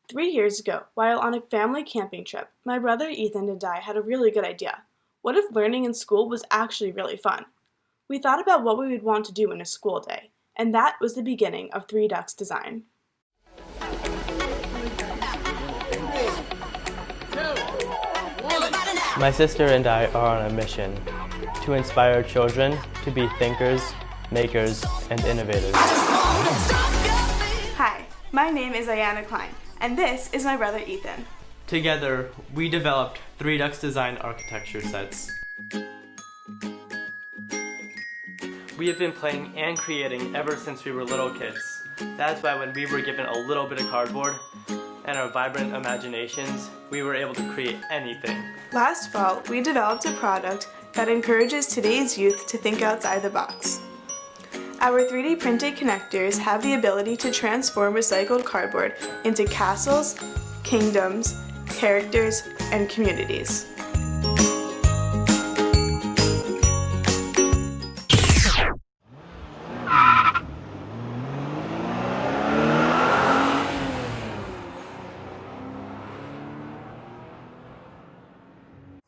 3 years ago, while on a family camping trip, my brother Ethan and I had a really good idea. What if learning in school was actually really fun? We thought about what we would want to do in a school day, and that was the beginning of 3DuxDesign. My sister and I are on a mission to inspire children to be thinkers, makers, and innovators. Hi, my name is Ayana Klein, and this is my brother Ethan. Together, we developed 3DuxDesign architecture sets. We have been playing and creating ever since we were little kids. That's why when we were given a little bit of cardboard and our vibrant imaginations, we were able to create anything. Last fall, we developed a product that encourages today's youth to think outside the box. Our 3D printed connectors have the ability to transform recycled cardboard into castles, kingdoms, characters, and communities.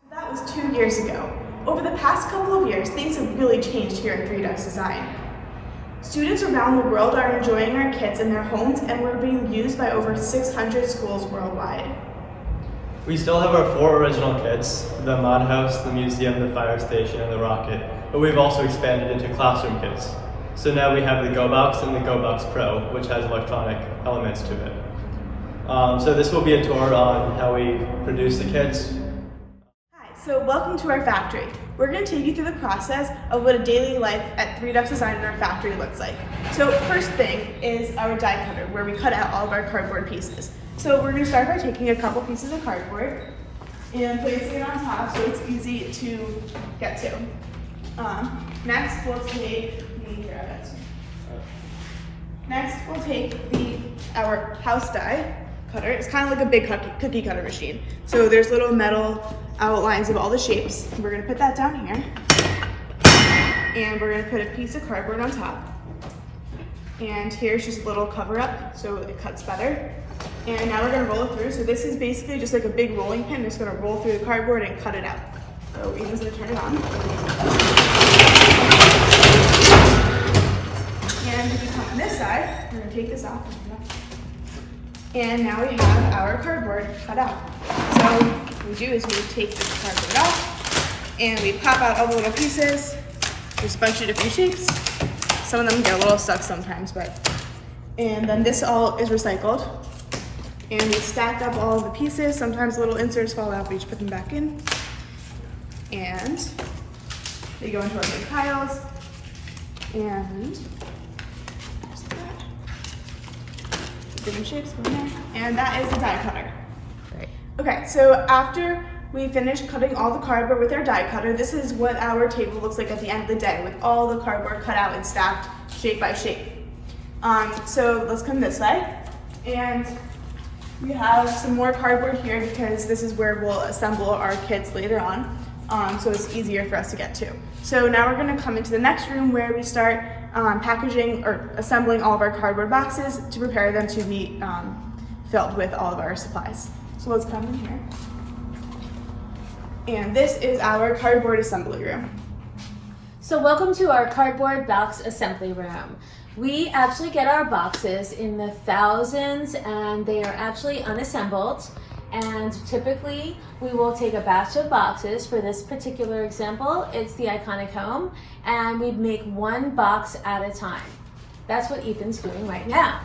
That was 2 years ago. Over the past couple of years, things have really changed here at 3DuxDesign. Students around the world are enjoying our kits in their homes, and we're being used by over 600 schools worldwide. We still have our 4 original kits, the Mod House, the Museum, the Fire Station, and the Rocket, but we've also expanded into classroom kits. So now we have the GoBox and the GoBox Pro, which has electronic elements to it. So this will be a tour on how we produce the kits. So welcome to our factory. We're going to take you through the process of what a daily life at 3DuxDesign in our factory looks like. So first thing is our die cutter, where we cut out all of our cardboard pieces. So we're going to start by taking a couple pieces of cardboard and placing it on top so it's easy to get to. Next we'll take our house die cutter. It's kind of like a big cookie cutter machine. So there's little metal outlines of all the shapes. We're going to put that down here. And we're going to put a piece of cardboard on top. And here's just a little cover up so it cuts better. And now we're going to roll it through. So this is basically just like a big rolling pin. We're just going to roll through the cardboard and cut it out. So Ethan's going to turn it on. And if you come on this side, we're going to take this off. And now we have our cardboard cut out. So what we do is we take this cardboard off and we pop out all the little pieces. There's a bunch of different shapes. Some of them get a little stuck sometimes, and then this all is recycled. And we stack up all of the pieces. Sometimes little inserts fall out, we just put them back in. And they go into our big piles. And there's that. Different shapes going there. And that is the die cutter. Right. Okay, so after we finish cutting all the cardboard with our die cutter, this is what our table looks like at the end of the day, with all the cardboard cut out and stacked shape by shape. So let's come this way. And we have some more cardboard here because this is where we'll assemble our kits later on. So it's easier for us to get to. So now we're going to come into the next room where we start packaging or assembling all of our cardboard boxes to prepare them to be filled with all of our supplies. So let's come in here. And this is our cardboard assembly room. So welcome to our cardboard box assembly room. We actually get our boxes in the thousands and they are actually unassembled. And typically we will take a batch of boxes. For this particular example, it's the iconic home, and we make one box at a time. That's what Ethan's doing right now.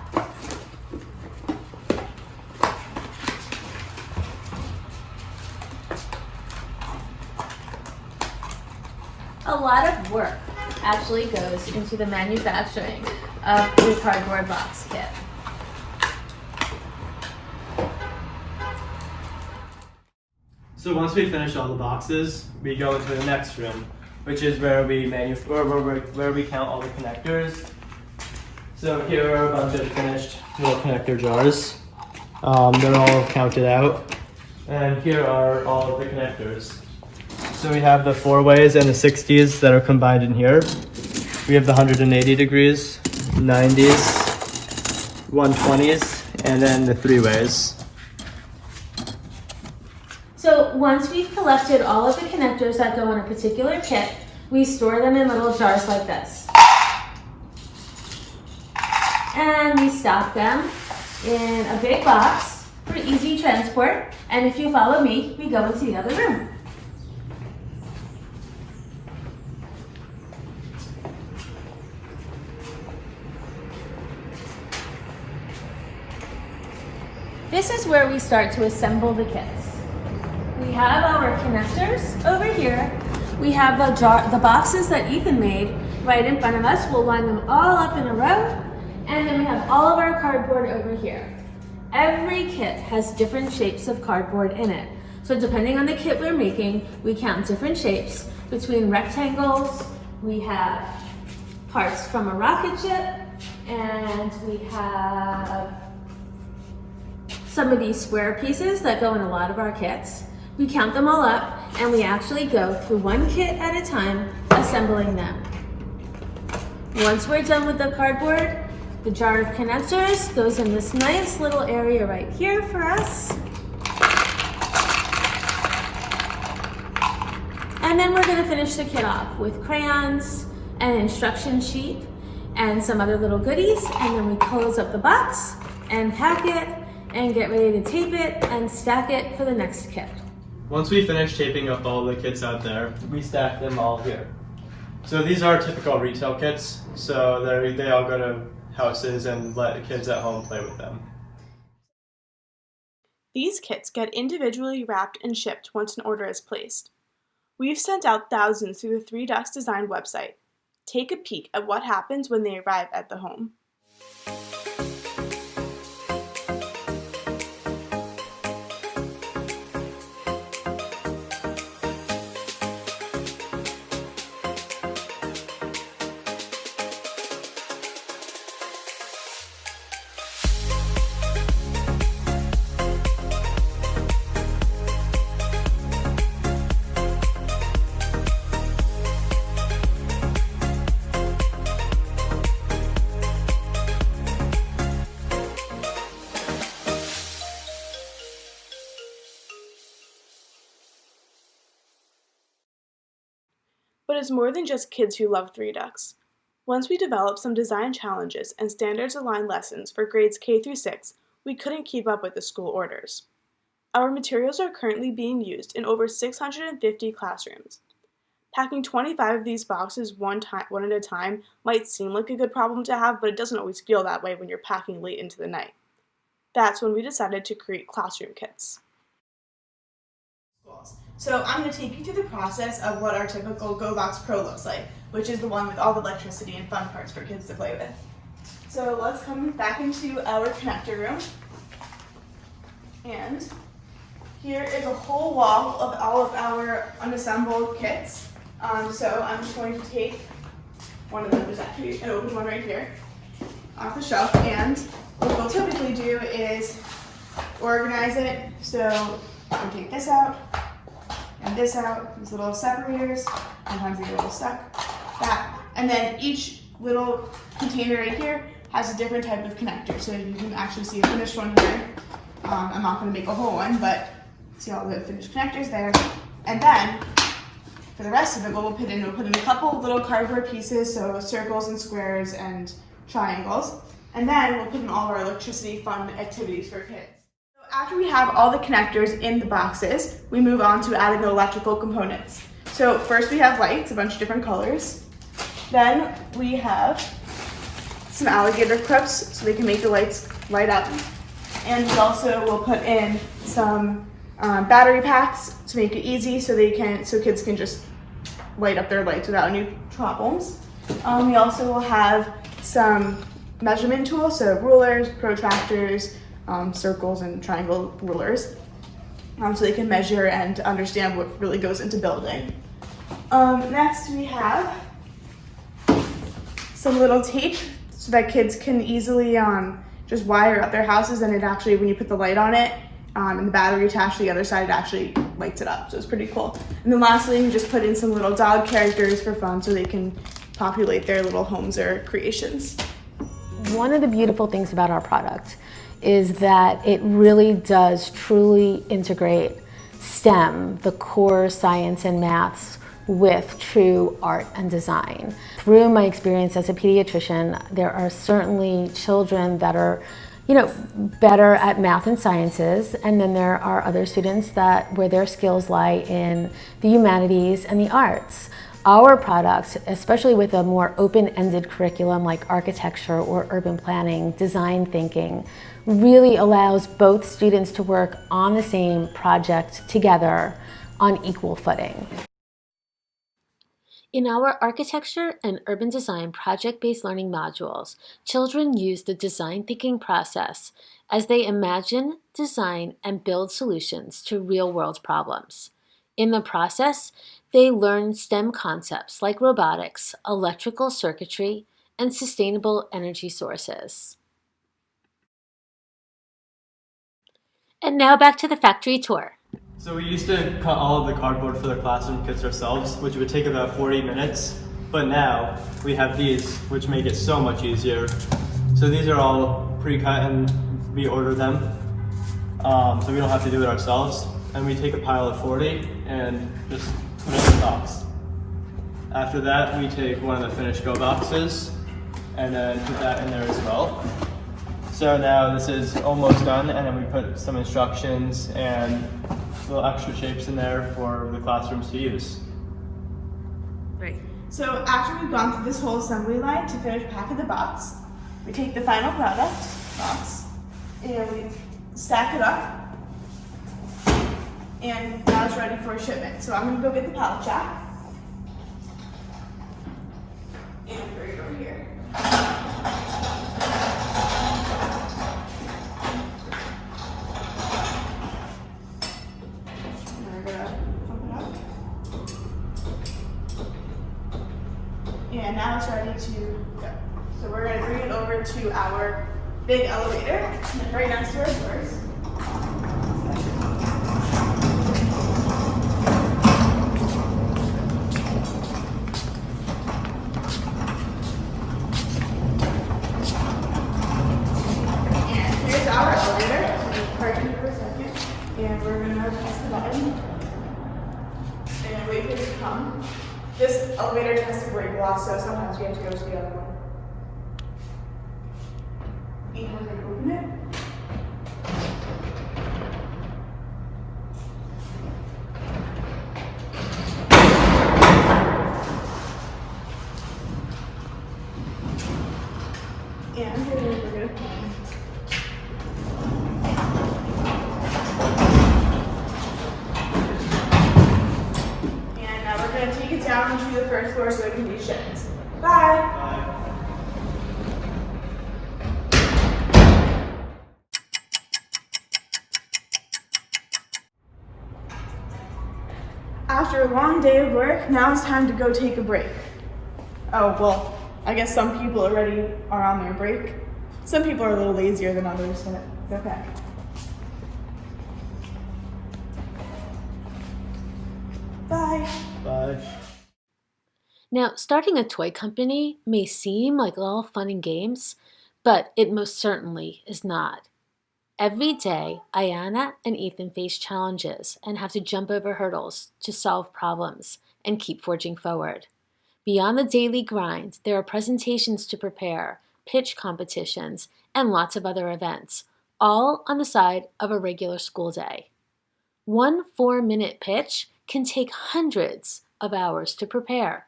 A lot of work actually goes into the manufacturing of the cardboard box kit. So once we finish all the boxes, we go into the next room, which is where we where we count all the connectors. So here are a bunch of finished little connector jars. They're all counted out, and here are all of the connectors. So we have the 4-ways and the 60s that are combined in here. We have the 180 degrees, 90s, 120s, and then the 3-ways. So once we've collected all of the connectors that go in a particular kit, we store them in little jars like this. And we stock them in a big box for easy transport. And if you follow me, we go into the other room. This is where we start to assemble the kits. We have our connectors over here. We have the boxes that Ethan made right in front of us. We'll line them all up in a row. And then we have all of our cardboard over here. Every kit has different shapes of cardboard in it. So depending on the kit we're making, we count different shapes between rectangles. We have parts from a rocket ship, and we have some of these square pieces that go in a lot of our kits. We count them all up, and we actually go through one kit at a time, assembling them. Once we're done with the cardboard, the jar of connectors goes in this nice little area right here for us. And then we're going to finish the kit off with crayons, an instruction sheet, and some other little goodies. And then we close up the box and pack it and get ready to tape it and stack it for the next kit. Once we finish taping up all the kits out there, we stack them all here. So these are typical retail kits, so they all go to houses and let the kids at home play with them. These kits get individually wrapped and shipped once an order is placed. We've sent out thousands through the 3DuxDesign website. Take a peek at what happens when they arrive at the home. But it's more than just kids who love 3Dux. Once we developed some design challenges and standards-aligned lessons for grades K through 6, we couldn't keep up with the school orders. Our materials are currently being used in over 650 classrooms. Packing 25 of these boxes one at a time might seem like a good problem to have, but it doesn't always feel that way when you're packing late into the night. That's when we decided to create classroom kits. So I'm going to take you through the process of what our typical GoBox Pro looks like, which is the one with all the electricity and fun parts for kids to play with. So let's come back into our connector room. And here is a whole wall of all of our unassembled kits. So I'm just going to take one of them, there's actually an open one right here, off the shelf, and what we'll typically do is organize it. So we'll take this out, and this out, these little separators, sometimes they get a little stuck, that. And then each little container right here has a different type of connector. So you can actually see a finished one here. I'm not going to make a whole one, but see all the finished connectors there. And then, for the rest of it, what we'll put in a couple little cardboard pieces, so circles and squares and triangles. And then we'll put in all of our electricity fun activities for kids. After we have all the connectors in the boxes, we move on to adding the electrical components. So first we have lights, a bunch of different colors. Then we have some alligator clips so they can make the lights light up. And we also will put in some battery packs to make it easy so kids can just light up their lights without any problems. We also will have some measurement tools, so rulers, protractors, circles and triangle rulers, so they can measure and understand what really goes into building. Next we have some little tape so that kids can easily just wire up their houses, and it actually, when you put the light on it and the battery attached to the other side, it actually lights it up, so it's pretty cool. And then lastly, we just put in some little dog characters for fun so they can populate their little homes or creations. One of the beautiful things about our product is that it really does truly integrate STEM, the core science and maths, with true art and design. Through my experience as a pediatrician, there are certainly children that are better at math and sciences, and then there are other students where their skills lie in the humanities and the arts. Our products, especially with a more open-ended curriculum like architecture or urban planning, design thinking, really allows both students to work on the same project together on equal footing. In our architecture and urban design project-based learning modules, children use the design thinking process as they imagine, design, and build solutions to real-world problems. In the process, they learn STEM concepts like robotics, electrical circuitry, and sustainable energy sources. And now back to the factory tour. So we used to cut all of the cardboard for the classroom kits ourselves, which would take about 40 minutes. But now we have these, which make it so much easier. So these are all pre-cut and we order them. So we don't have to do it ourselves. And we take a pile of 40 and just put it in the box. After that, we take one of the finished Go boxes and then put that in there as well. So now this is almost done, and then we put some instructions and little extra shapes in there for the classrooms to use. Great. So after we've gone through this whole assembly line to finish packing the box, we take the final product box and we stack it up, and now it's ready for shipment. So I'm gonna go get the pallet jack and bring it over here. And now it's ready to go. So we're going to bring it over to our big elevator, right next to our doors. And here's our elevator. So we'll park here for a second. And we're going to press the button and wait for it to come. This elevator tends to break a lot, so sometimes we have to go to the other one. And we're going to open it. And we're going to take it down to the first floor so it can be shipped. Bye! Bye. After a long day of work, now it's time to go take a break. Oh, well, I guess some people already are on their break. Some people are a little lazier than others, but it's okay. Bye. Bye. Now, starting a toy company may seem like all fun and games, but it most certainly is not. Every day, Ayana and Ethan face challenges and have to jump over hurdles to solve problems and keep forging forward. Beyond the daily grind, there are presentations to prepare, pitch competitions, and lots of other events, all on the side of a regular school day. One 4-minute pitch can take hundreds of hours to prepare.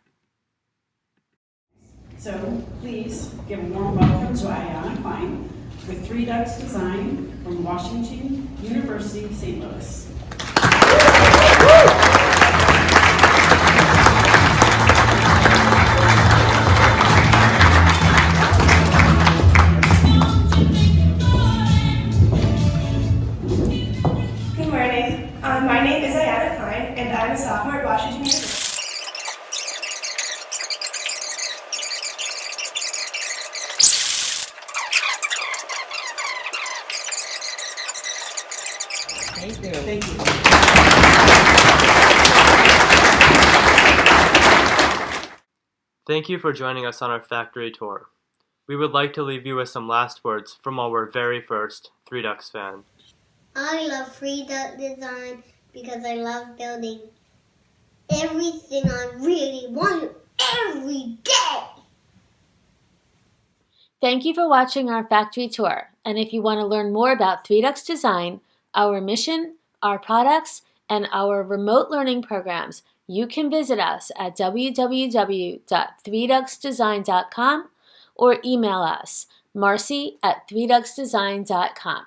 So please give a warm welcome to Ayana Klein with 3DuxDesign from Washington University, St. Louis. Good morning. My name is Ayana Klein, and I'm a sophomore at Washington University. Thank you. Thank you for joining us on our factory tour. We would like to leave you with some last words from our very first Three Dux fan. I love 3DuxDesign because I love building everything I really want every day. Thank you for watching our factory tour. And if you want to learn more about 3DuxDesign, our mission, our products, and our remote learning programs, you can visit us at www.3duxdesign.com or email us, marcy@3duxdesign.com.